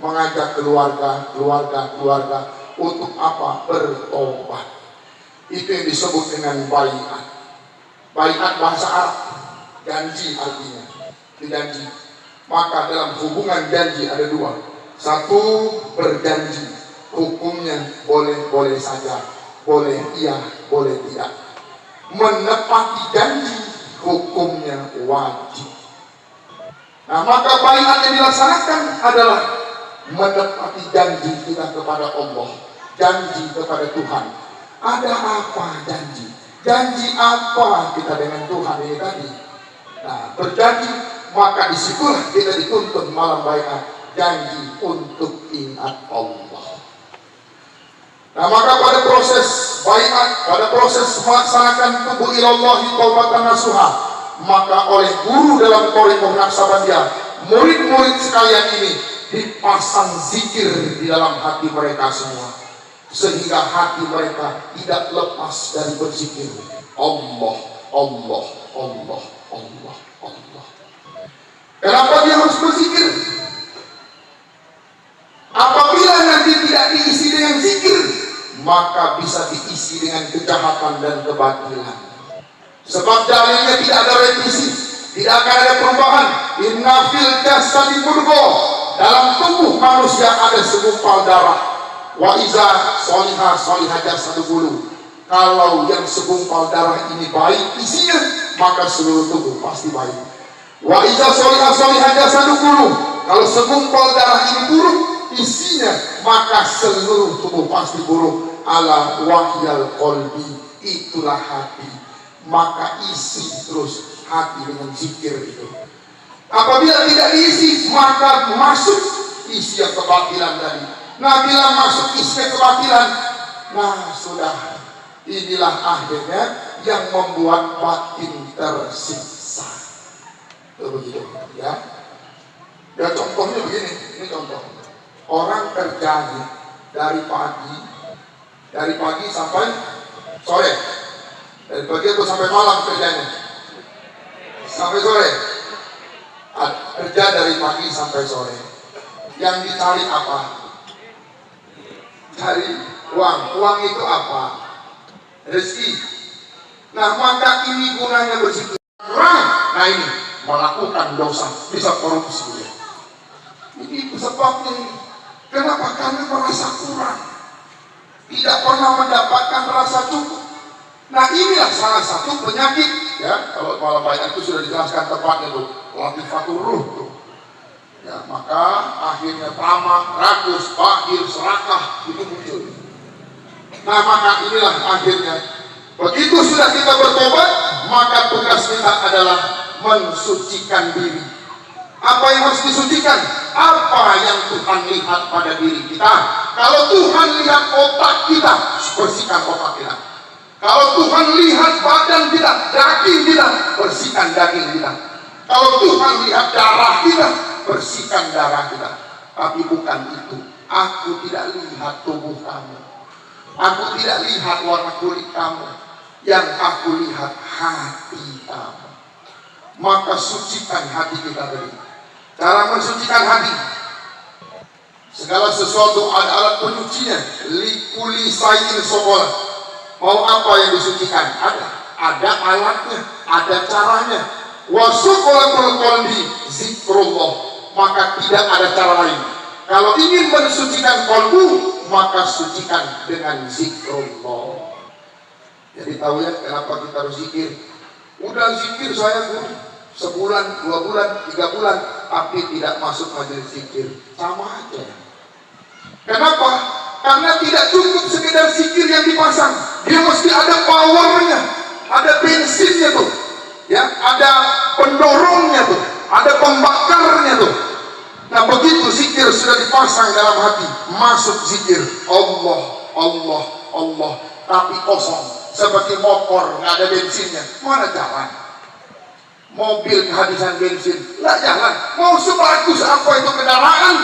Mengajak keluarga untuk apa? Bertobat. Itu yang disebut dengan baiat. Baiat bahasa Arab, janji artinya, janji. Maka dalam hubungan janji ada dua. Satu, berjanji, hukumnya boleh saja, boleh iya, boleh tidak. Menepati janji, hukumnya wajib. Nah, maka baiat yang dilaksanakan adalah menepati janji kita kepada Allah, janji kepada Tuhan. Ada apa janji? Janji apa kita dengan Tuhan ini tadi? Nah, berjanji, maka disitulah kita dituntut malam baiat, janji untuk ingat Allah. Nah, maka pada proses baiat, pada proses melaksanakan tubuh ilallahi taubatan nasuha, maka oleh guru dalam Thariqah Naqsabandiyah, murid-murid sekalian ini dipasang zikir di dalam hati mereka semua, sehingga hati mereka tidak lepas dari berzikir Allah, Allah, Allah, Allah, Allah. Kenapa dia harus berzikir? Apabila nanti tidak diisi dengan zikir, maka bisa diisi dengan kejahatan dan kebatilan. Sebab dalilnya tidak ada revisi, tidak akan ada perubahan. Inna fil jasadi mudghah, dalam tubuh manusia ada segumpal darah. Wa iza solihah solihah jasadul, kalau yang segumpal darah ini baik isinya, maka seluruh tubuh pasti baik. Wa iza solihah solihah jasadul, kalau segumpal darah ini buruk isinya, maka seluruh tubuh pasti buruk. Ala wahyal qalbi, itulah hati, maka isi terus hati dengan zikir itu. Apabila tidak diisi, maka masuk isi yang kebatilan tadi. Nah, bila masuk isi kebatilan, nah sudah, inilah akhirnya yang membuat batin tersiksa. Begitu ya. Ya, contohnya begini, ini contoh. Orang kerja dari pagi sampai sore, dari pagi atau sampai malam kerjanya, sampai sore. Kerja dari pagi sampai sore. Yang dicari apa? Cari uang. Uang itu apa? Rezeki. Nah, maka ini gunanya berzikir. Nah, ini melakukan dosa, bisa korupsi. Ini sebabnya. Kenapa? Karena merasa kurang, tidak pernah mendapatkan rasa cukup. Nah, inilah salah satu penyakit ya. Kalau malam baiat itu sudah dijelaskan tepatnya tuh, latifatul ruh tuh. Ya, maka akhirnya tamak, rakus, bakhil, serakah itu muncul. Nah, maka inilah akhirnya. Begitu sudah kita bertobat, maka tugas kita adalah mensucikan diri. Apa yang harus disucikan? Apa yang Tuhan lihat pada diri kita? Kalau Tuhan lihat otak kita, bersihkan otak kita. Kalau Tuhan lihat badan kita, daging kita, bersihkan daging kita. Kalau Tuhan lihat darah kita, bersihkan darah kita. Tapi bukan itu. Aku tidak lihat tubuh kamu, aku tidak lihat warna kulit kamu. Yang aku lihat hati kamu. Maka sucikan hati kita tadi. Cara mensucikan hati, segala sesuatu ada alat penyucinya. Likuli sayin sokola. Mau apa yang disucikan? Ada alatnya, ada caranya. Wasukolatul qalbi zikrullah, maka tidak ada cara lain. Kalau ingin mensucikan qalbu, maka sucikan dengan zikrullah. Jadi tahu ya kenapa kita harus zikir. Udah zikir saya guru sebulan, 2 bulan, 3 bulan, tapi tidak masuk majelis zikir, sama aja. Kenapa? Karena tidak cukup sekedar zikir yang dipasang, dia mesti ada powernya, ada bensinnya tuh, ya, ada pendorongnya tuh, ada pembakarnya tuh. Nah begitu zikir sudah dipasang dalam hati, masuk zikir Allah, Allah, Allah, tapi kosong, seperti motor nggak ada bensinnya, mana jalan? Mobil kehabisan bensin, nggak jalan. Mau sebagus apa itu kendaraan,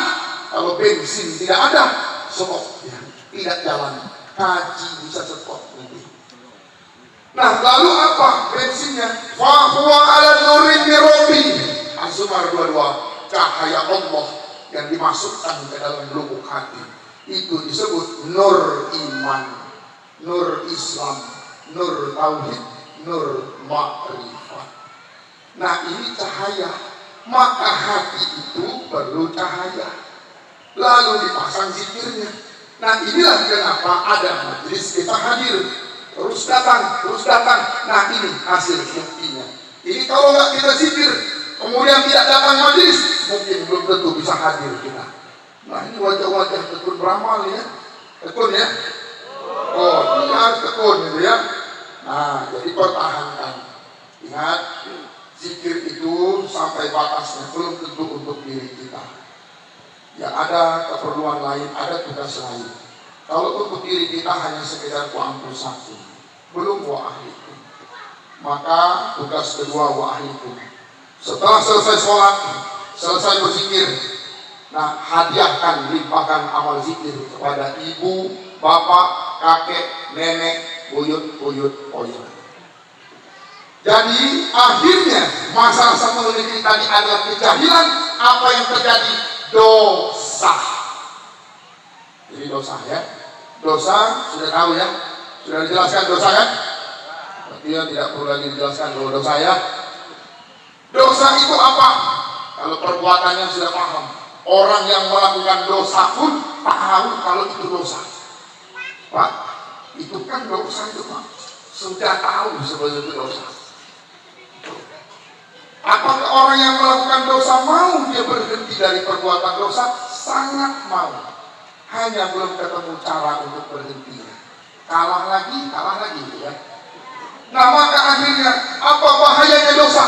kalau bensin tidak ada, stop, ya, tidak jalan. Haji bisa stop nanti. Nah lalu apa bensinnya? Fahuwa ala nurin mirobi, Az-Zumar 22, cahaya Allah yang dimasukkan ke dalam lubuk hati. Itu disebut nur iman, nur Islam, nur tauhid, nur ma'rifat. Nah ini cahaya, maka hati itu perlu cahaya, lalu dipasang zikirnya. Nah inilah kenapa ada majelis kita hadir, terus datang, terus datang. Nah ini hasil buktinya. Ini kalau nggak kita zikir, kemudian tidak datang majelis, mungkin belum tentu bisa hadir kita. Nah ini wajah-wajah tekun beramal ya, tekun ya. Oh ini harus tekun gitu ya. Nah jadi pertahankan. Ingat, zikir itu sampai batasnya, belum tentu untuk diri kita. Ya ada keperluan lain, ada tugas lain. Kalau untuk diri kita hanya sekedar kuampul satu, belum wa ahlikum. Maka tugas kedua wa ahlikum. Setelah selesai sholat, selesai berzikir, nah hadiahkan, limpahkan amal zikir kepada ibu, bapak, kakek, nenek, buyut, oyun. Jadi akhirnya masalah satu ini tadi adalah kejahilan. Apa yang terjadi? Dosa. Jadi dosa ya. Dosa sudah tahu ya. Sudah dijelaskan dosa kan? Berarti ya tidak perlu lagi dijelaskan kalau dosa ya. Dosa itu apa? Kalau perbuatannya sudah paham. Orang yang melakukan dosa pun tahu kalau itu dosa. Pak, itu kan dosa itu Pak. Sudah tahu sebenarnya itu dosa. Apakah orang yang melakukan dosa mau dia berhenti dari perbuatan dosa? Sangat mau. Hanya belum ketemu cara untuk berhentinya. Kalah lagi ya. Nah maka akhirnya apa bahayanya dosa?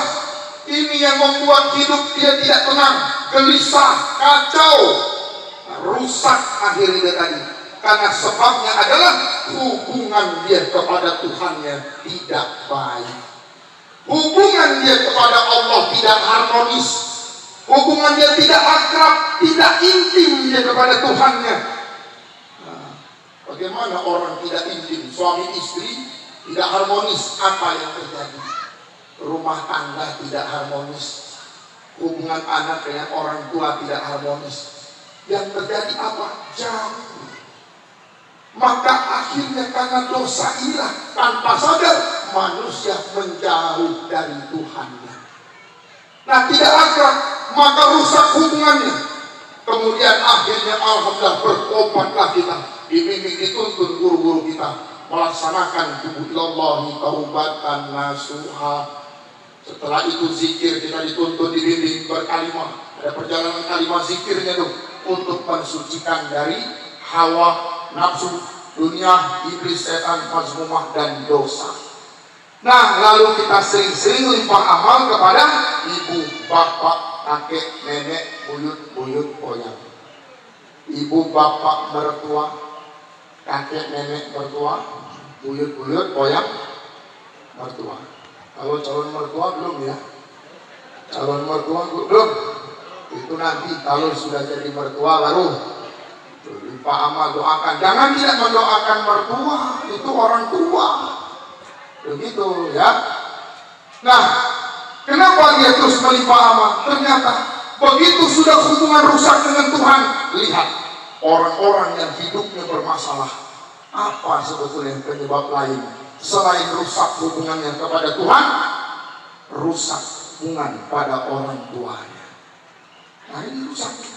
Ini yang membuat hidup dia tidak tenang, gelisah, kacau, rusak akhirnya tadi. Karena sebabnya adalah hubungan dia kepada Tuhannya tidak baik. Hubungan dia kepada Allah tidak harmonis. Hubungan dia tidak akrab, tidak intim dia kepada Tuhannya. Nah, bagaimana orang tidak intim? Suami istri tidak harmonis, apa yang terjadi? Rumah tangga tidak harmonis. Hubungan anak dengan orang tua tidak harmonis. Yang terjadi apa? Jauh. Maka akhirnya karena dosa inilah tanpa sadar manusia menjauh dari Tuhannya. Nah tidak akrab, maka rusak hubungannya. Kemudian akhirnya alhamdulillah bertobatlah kita, dibimbing dituntun guru-guru kita melaksanakan tubuhillahi taubatan nasuha. Setelah itu zikir kita dituntun dibimbing berkalimah. Ada perjalanan kalimah zikirnya tuh untuk mensucikan dari hawa nafsu, dunia, iblis, setan, mazmumah, dan dosa. Nah, lalu kita sering-sering limpah amal kepada ibu, bapak, kakek, nenek, buyut, oyang. Ibu, bapak, mertua, kakek, nenek, mertua, buyut, oyang, mertua. Kalau calon mertua belum ya? Calon mertua belum? Itu nanti kalau sudah jadi mertua baru limpah amal, doakan. Jangan tidak mendoakan mertua, itu orang tua. Begitu ya. Nah, kenapa dia terus melimpah amal? Ternyata begitu sudah hubungan rusak dengan Tuhan. Lihat orang-orang yang hidupnya bermasalah. Apa sebetulnya penyebab lain selain rusak hubungannya kepada Tuhan? Rusak hubungan pada orang tuanya. Nah ini rusak.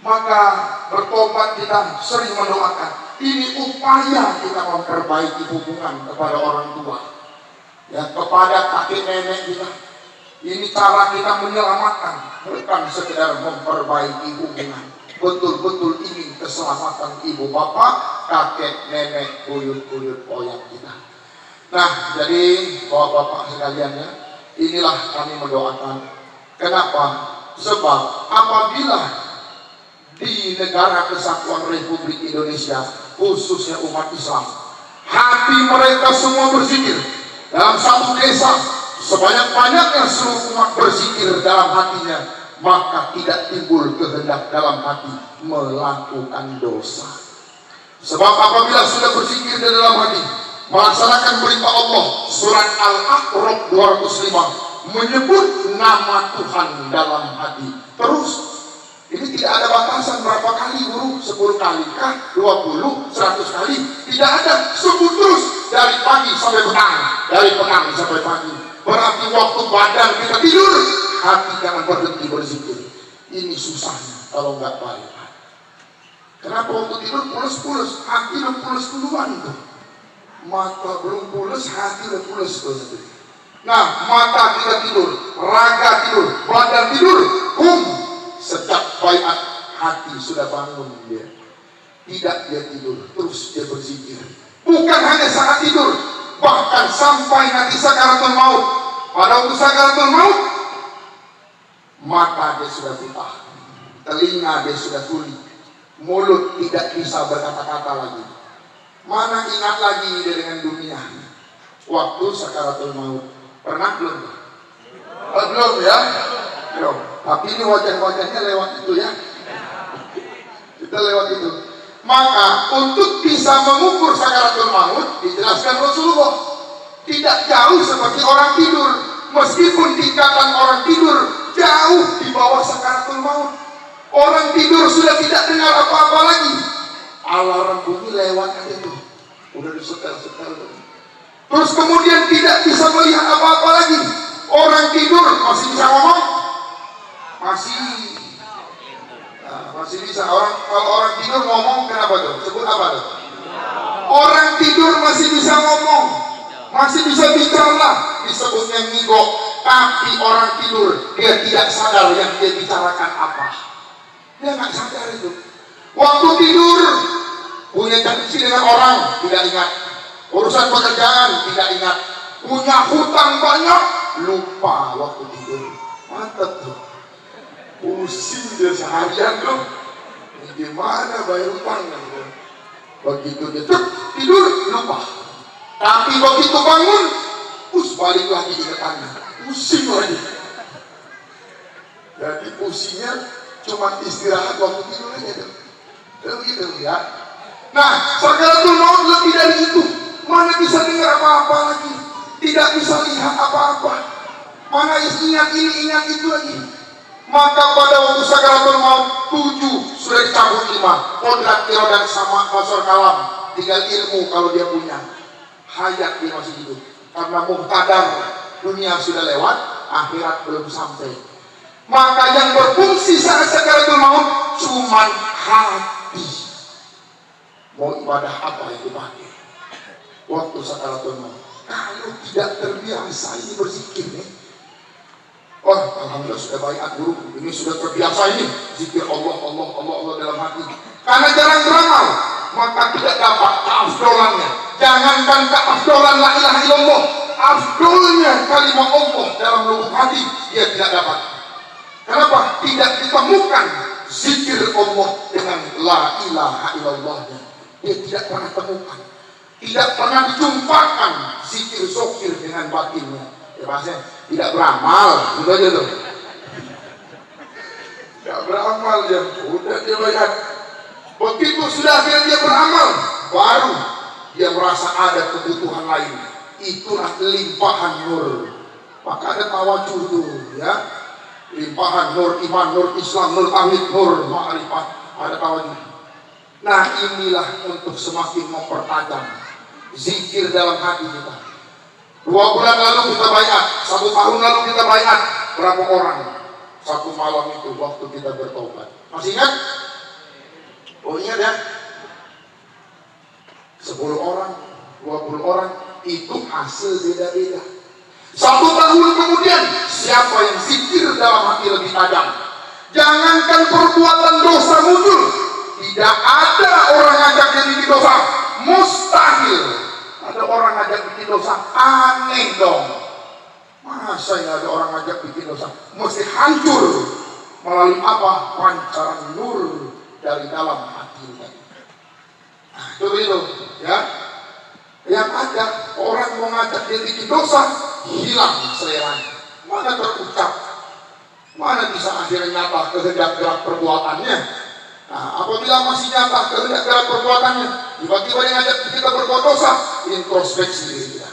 Maka bertobat kita sering mendoakan. Ini upaya kita memperbaiki hubungan kepada orang tua, ya, kepada kakek nenek kita. Ini cara kita menyelamatkan, bukan sekedar memperbaiki hubungan. betul-betul ingin keselamatan ibu bapak, kakek, nenek, buyut-buyut oyang kita. Nah, jadi bapak-bapak sekalian ya, inilah kami mendoakan. Kenapa? Sebab apabila di negara kesatuan Republik Indonesia, khususnya umat Islam, hati mereka semua berzikir dalam satu desa, sebanyak-banyaknya seluruh umat berzikir dalam hatinya, maka tidak timbul kehendak dalam hati melakukan dosa. Sebab apabila sudah berzikir di dalam hati, melaksanakan perintah Allah, surat Al-A'raf 205 menyebut nama Tuhan dalam hati. Terus, ini tidak ada batasan berapa kali guru, 10 kali kah, 20, 100 kali, tidak ada, sebut terus dari pagi sampai petang, dari petang sampai pagi. Berarti waktu badan kita tidur, hati jangan berhenti berzikir. Ini susahnya kalau nggak baik. Kenapa waktu tidur pules-pules, hati udah pules duluan tuh. Mata belum pules, hati udah pules tuh. Nah, mata kita tidur, raga tidur, badan tidur, sejak baiat hati sudah bangun dia. Tidak dia tidur, terus dia berzikir. Bukan hanya saat tidur, bahkan sampai nanti sakaratul maut. Pada waktu sakaratul maut, mata dia sudah buta, telinga dia sudah tuli, mulut tidak bisa berkata-kata lagi. Mana ingat lagi dia dengan dunia waktu sakaratul maut? Pernah belum? Belum ya? Belum. Tapi ini wajah-wajahnya lewat itu ya. Kita lewat itu. Maka untuk bisa mengukur sakaratul maut, dijelaskan Rasulullah, tidak jauh seperti orang tidur. Meskipun tingkatan orang tidur jauh di bawah sakaratul maut. Orang tidur sudah tidak dengar apa-apa lagi. Alarm bunyi lewat aja tuh. Udah disetel-setel. Terus kemudian tidak bisa melihat apa-apa lagi. Orang tidur masih bisa ngomong? Masih bisa. Kalau orang tidur ngomong kenapa tuh? Sebut apa tuh? Orang tidur masih bisa ngomong, masih bisa bicara, disebutnya ngigo. Tapi orang tidur dia tidak sadar yang dia bicarakan apa. Dia nggak sadar itu. Waktu tidur punya janji dengan orang tidak ingat, urusan pekerjaan tidak ingat, punya hutang banyak lupa waktu tidur. Mantap tuh. Pusing dia seharian tuh. Gimana bayar utang gitu. Begitu dia tidur lupa. Tapi begitu bangun, balik lagi ingatannya. Pusing lagi. Jadi pusingnya cuma istirahat waktu tidur aja tuh. Begitu ya. Nah, sakaratul maut lebih dari itu. Mana bisa dengar apa-apa lagi, tidak bisa lihat apa-apa. Mana ingat ini, ingat itu lagi. Maka pada waktu sakaratul maut 7 sudah dicabut 5. Kodrat, irodat, sama fasor kalam. Tinggal ilmu kalau dia punya. Hayat dia masih hidup. Karena muhtadar, dunia sudah lewat, akhirat belum sampai. Maka yang berfungsi saat sakaratul maut cuman hati. Mau ibadah apa yang dipakai waktu sakaratul maut? Kalau tidak terbiasa ini berzikir nih. Oh, alhamdulillah sudah baiat guru. Ini sudah terbiasa ini zikir Allah dalam hati. Karena jarang beramal, maka tidak dapat keafdolannya. Jangankan keafdolan la ilaha illallah, afdolnya kalimat Allah dalam lubuk hati dia tidak dapat. Kenapa? Tidak ditemukan zikir Allah dengan la ilaha illallahnya. Dia tidak pernah temukan, tidak pernah dijumpakan zikir sokir dengan batinnya. Ya maksudnya tidak beramal, itu aja tuh. Tidak beramal dia, udah dia lihat. Begitu sudah dia beramal, baru dia merasa ada kebutuhan lain. Itulah limpahan nur. Maka ada tawajuh tuh, ya. Limpahan nur iman, nur Islam, nur tauhid, nur ma'rifat. Ada tawajuh. Nah, inilah untuk semakin mempertajam zikir dalam hati kita. 2 bulan lalu kita baiat, 1 tahun lalu kita baiat. Berapa orang satu malam itu waktu kita bertobat? Masih ingat? Oh ingat ya? 10 orang, 20 orang, itu hasil beda-beda. 1 tahun kemudian, siapa yang zikir dalam hati lebih tajam? Jangankan perbuatan dosa muncul, tidak ada orang ngajak dia bikin dosa. Mustahil ada orang ngajak bikin dosa. Aneh dong. Masa nggak ada orang ngajak bikin dosa? Mesti hancur melalui apa? Pancaran nur dari dalam hatinya. Nah, itu ya. Yang ada orang mau ngajak dia bikin dosa, hilang seleranya. Mana terucap, mana bisa akhirnya nyata kehendak gerak perbuatannya. Nah, apabila masih nyata kehendak gerak perbuatannya, tiba-tiba dia ngajak kita berbuat dosa, introspeksi diri kita.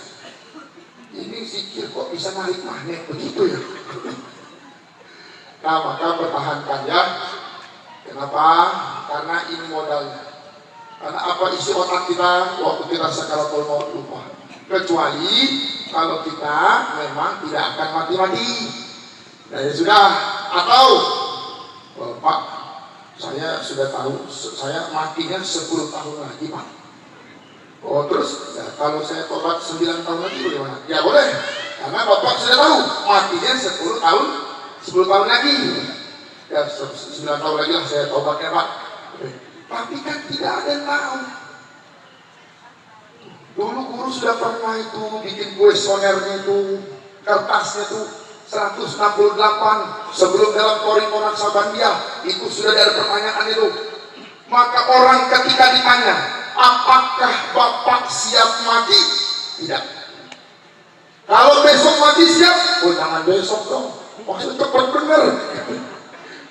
Ini zikir kok bisa narik magnet begitu ya? Nah, maka pertahankan ya. Kenapa? Karena ini modalnya. Karena apa isi otak kita waktu kita sakaratul maut lupa. Kecuali kalau kita memang tidak akan mati-mati. Nah ya sudah. Atau Pak, saya sudah tahu saya matinya 10 tahun lagi Pak. Oh terus ya, kalau saya tobat 9 tahun lagi bagaimana? Ya boleh. Karena Bapak sudah tahu matinya 10 tahun lagi. Ya 9 tahun lagi lah saya tobatnya Pak. Tapi kan tidak ada yang tahu. Dulu guru sudah pernah itu bikin kuesionernya itu, kertasnya itu 168 sebelum dalam Korikonan Sabandia itu sudah ada pertanyaan itu. Maka orang ketika ditanya, apakah Bapak siap mati? Tidak. Kalau besok mati siap? Oh jangan besok dong. Maksudnya cepat bener.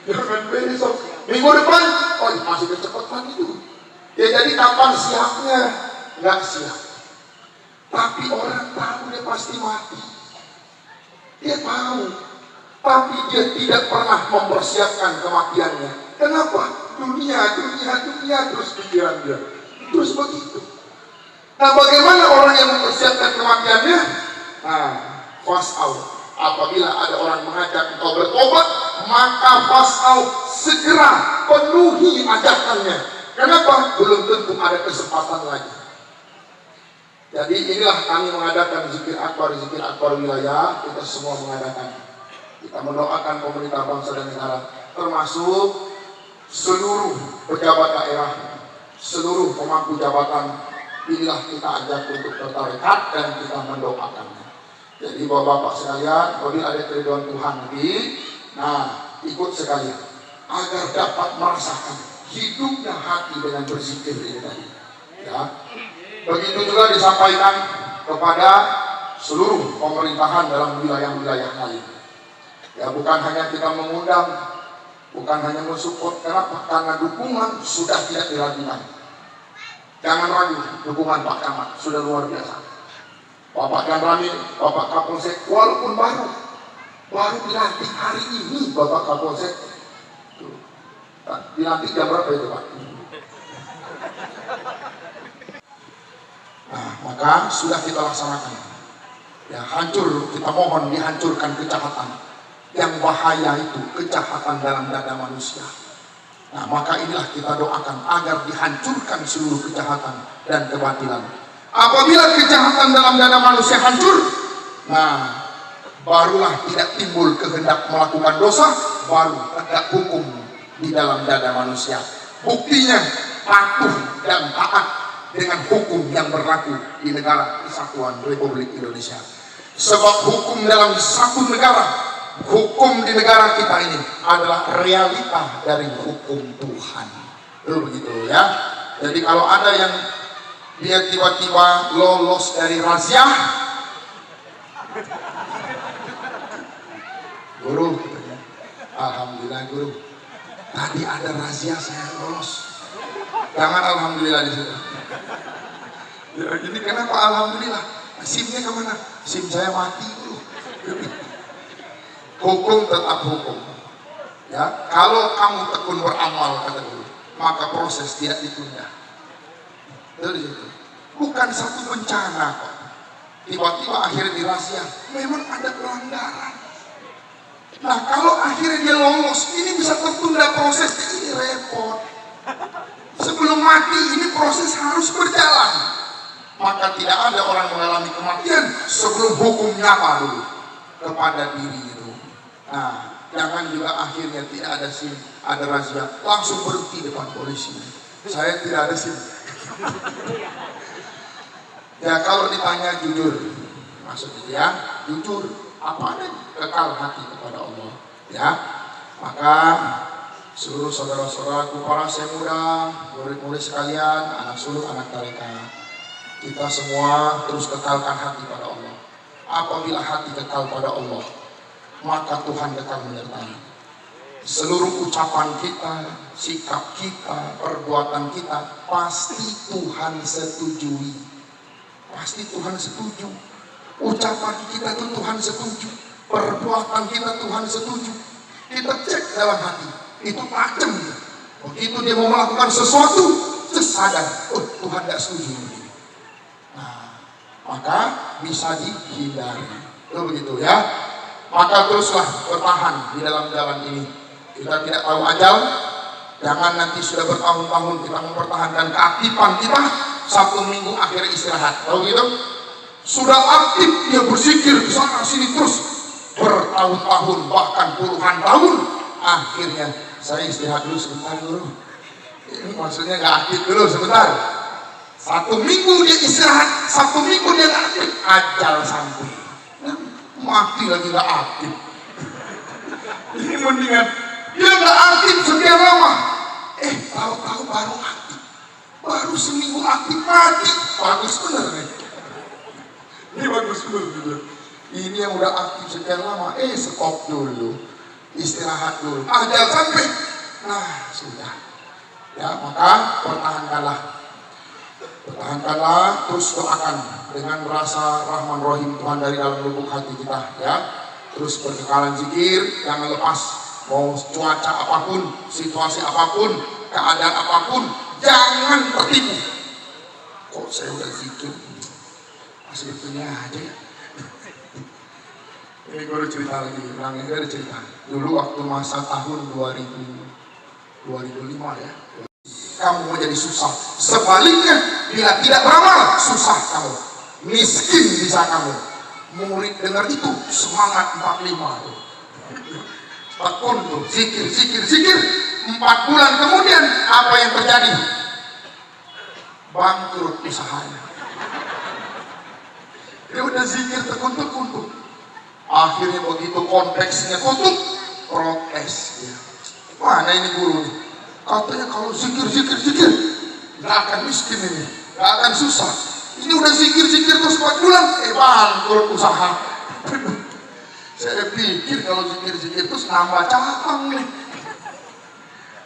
Jangan besok. Minggu depan, oh masih kecepatan itu. Ya jadi kapan siapnya? Nggak siap. Tapi orang tahu dia pasti mati. Dia tahu. Tapi dia tidak pernah mempersiapkan kematiannya. Kenapa? Dunia terus pikiran dia. Terus begitu. Nah bagaimana orang yang mempersiapkan kematiannya? Nah, fast out. Apabila ada orang mengajak engkau bertobat, maka fas'au segera penuhi ajakannya. Kenapa? Belum tentu ada kesempatan lagi. Jadi inilah kami mengadakan zikir akbar wilayah. Kita semua mengadakan. Kita mendoakan pemerintah bangsa dan negara, termasuk seluruh pejabat daerah, seluruh pemangku jabatan. Inilah kita ajak untuk bertarekat dan kita mendoakannya. Jadi bapak-bapak sekalian, apabila ada keriduan Tuhan nanti, nah ikut sekalian agar dapat merasakan hidupnya hati dengan berzikir ini tadi. Ya, begitu juga disampaikan kepada seluruh pemerintahan dalam wilayah-wilayah lain. Ya, bukan hanya kita mengundang, bukan hanya mensupport. Kenapa? Karena dukungan sudah tidak diragukan. Jangan ragu, dukungan Pak Camat sudah luar biasa. Bapak dan Rami, Bapak Kapolsek, walaupun baru dilantik hari ini Bapak Kapolsek. Dilantik jam berapa itu Pak? Nah, maka sudah kita laksanakan. Ya, hancur, kita mohon dihancurkan kejahatan. Yang bahaya itu, kejahatan dalam dada manusia. Nah, maka inilah kita doakan agar dihancurkan seluruh kejahatan dan kebatilan. Apabila kejahatan dalam dada manusia hancur, nah barulah tidak timbul kehendak melakukan dosa, baru tegak hukum di dalam dada manusia. Buktinya patuh dan taat dengan hukum yang berlaku di negara Kesatuan Republik Indonesia. Sebab hukum dalam satu negara, hukum di negara kita ini adalah realita dari hukum Tuhan. Begitu ya. Jadi kalau ada yang dia tiba-tiba lolos dari razia, guru, alhamdulillah guru, tadi ada razia saya lolos. Jangan alhamdulillah di situ. Ya, jadi kenapa alhamdulillah? SIM-nya kemana? SIM saya mati guru. Hukum tetap hukum. Ya, kalau kamu tekun beramal kata guru, maka proses tidak ditunda. Bukan satu bencana kok. Tiba-tiba akhirnya dirahsia. Memang ada pelanggaran. Nah kalau akhirnya dia lolos, ini bisa tertunda prosesnya, ini repot. Sebelum mati ini proses harus berjalan. Maka tidak ada orang mengalami kematian sebelum hukum nyata dulu kepada diri itu. Nah Jangan juga akhirnya tidak ada SIM, ada razia, langsung berhenti depan polisi. Saya tidak ada SIM. Ya kalau ditanya jujur, maksudnya ya jujur, apa ada kekal hati kepada Allah. Ya, maka seluruh saudara-saudaraku, para saya muda, murid-murid sekalian, anak suluk, anak tarekat, kita semua terus kekalkan hati pada Allah. Apabila hati kekal pada Allah, maka Tuhan kekal menyertai. Seluruh ucapan kita, sikap kita, perbuatan kita, pasti Tuhan setujui. Pasti Tuhan setuju. Ucapan kita itu Tuhan setuju. Perbuatan kita Tuhan setuju. Kita cek dalam hati, itu tajam. Begitu dia mau melakukan sesuatu, sadar, oh Tuhan tidak setuju. Nah, maka bisa dihindari. Itu begitu ya. Maka teruslah bertahan di dalam jalan ini. Kita tidak tahu ajal. Jangan nanti sudah bertahun-tahun kita mempertahankan keaktifan kita, Sabtu Minggu akhir istirahat. Tahu gitu? Sudah aktif dia berzikir di sana sini terus bertahun-tahun bahkan puluhan tahun. Akhirnya saya istirahat dulu sebentar dulu. Ini maksudnya nggak aktif dulu sebentar. Satu minggu dia istirahat, satu minggu dia nggak aktif, ajal sampai. Mati lagi nggak aktif. Ini mendingan dia nggak aktif sekian lama, tahu-tahu baru aktif, baru seminggu aktif mati. Bagus bener nih. Ini bagus bener. Ini yang udah aktif sekian lama, stop dulu, istirahat dulu, ajal sampai. Nah sudah, ya maka pertahankanlah, terus doakan dengan merasa Rahman Rahim Tuhan dari dalam lubuk hati kita, ya. Terus berkekalan zikir, jangan lepas. Mau cuaca apapun, situasi apapun, keadaan apapun, jangan tertipu. Kok saya udah zikir, masih punya aja ya. Ini gue udah cerita lagi, orangnya gue udah cerita. Dulu waktu masa tahun 2005 ya, kamu menjadi susah. Sebaliknya, bila tidak beramal, susah kamu. Miskin bisa kamu. Murid dengar itu semangat 45 tuh. Tekun tuh, zikir. 4 bulan kemudian apa yang terjadi? Bangkrut usahanya. Dia udah zikir tekun tuh. Akhirnya begitu konteksnya tutup, protes dia. Mana ini guru nih? Katanya kalau zikir nggak akan miskin ini, nggak akan susah. Ini udah zikir terus 4 bulan, bangkrut usaha. Saya pikir kalau zikir terus nambah cabang nih.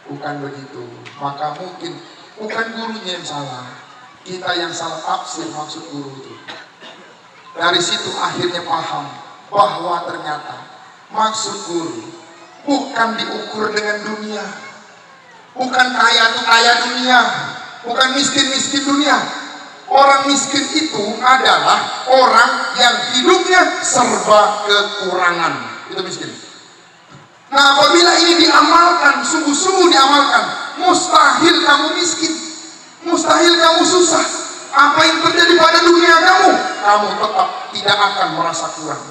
Bukan begitu. Maka mungkin bukan gurunya yang salah, kita yang salah tafsir maksud guru itu. Dari situ akhirnya paham bahwa ternyata maksud guru bukan diukur dengan dunia, bukan kaya itu kaya dunia, bukan miskin dunia. Orang miskin itu adalah orang yang hidupnya serba kekurangan. Itu miskin. Nah apabila ini diamalkan, sungguh-sungguh diamalkan, mustahil kamu miskin, mustahil kamu susah. Apa yang terjadi pada dunia kamu tetap tidak akan merasa kurang.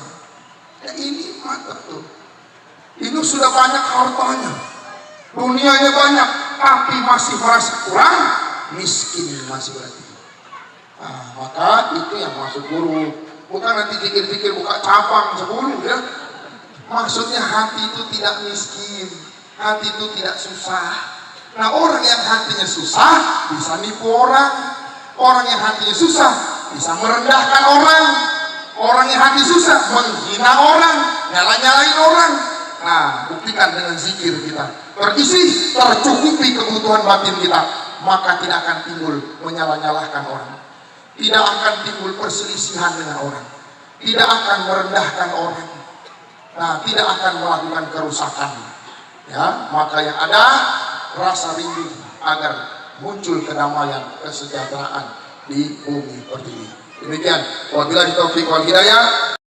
Ya ini mantap tuh. Ini sudah banyak hartanya, dunianya banyak, tapi masih merasa kurang, miskin masih berarti. Nah, maka itu yang maksud guru. Bukan nanti zikir buka cabang 10 ya. Maksudnya hati itu tidak miskin, hati itu tidak susah. Nah orang yang hatinya susah bisa nipu orang. Orang yang hatinya susah bisa merendahkan orang. Orang yang hati susah menghina orang, nyala-nyalain orang. Nah buktikan dengan zikir kita terisi, tercukupi kebutuhan batin kita, maka tidak akan timbul menyalah-nyalahkan orang, tidak akan timbul perselisihan dengan orang, tidak akan merendahkan orang, nah tidak akan melakukan kerusakan. Ya, maka yang ada rasa rindu agar muncul kedamaian, kesejahteraan di bumi pertiwi. Demikian, wabillahi taufiq wal hidayah.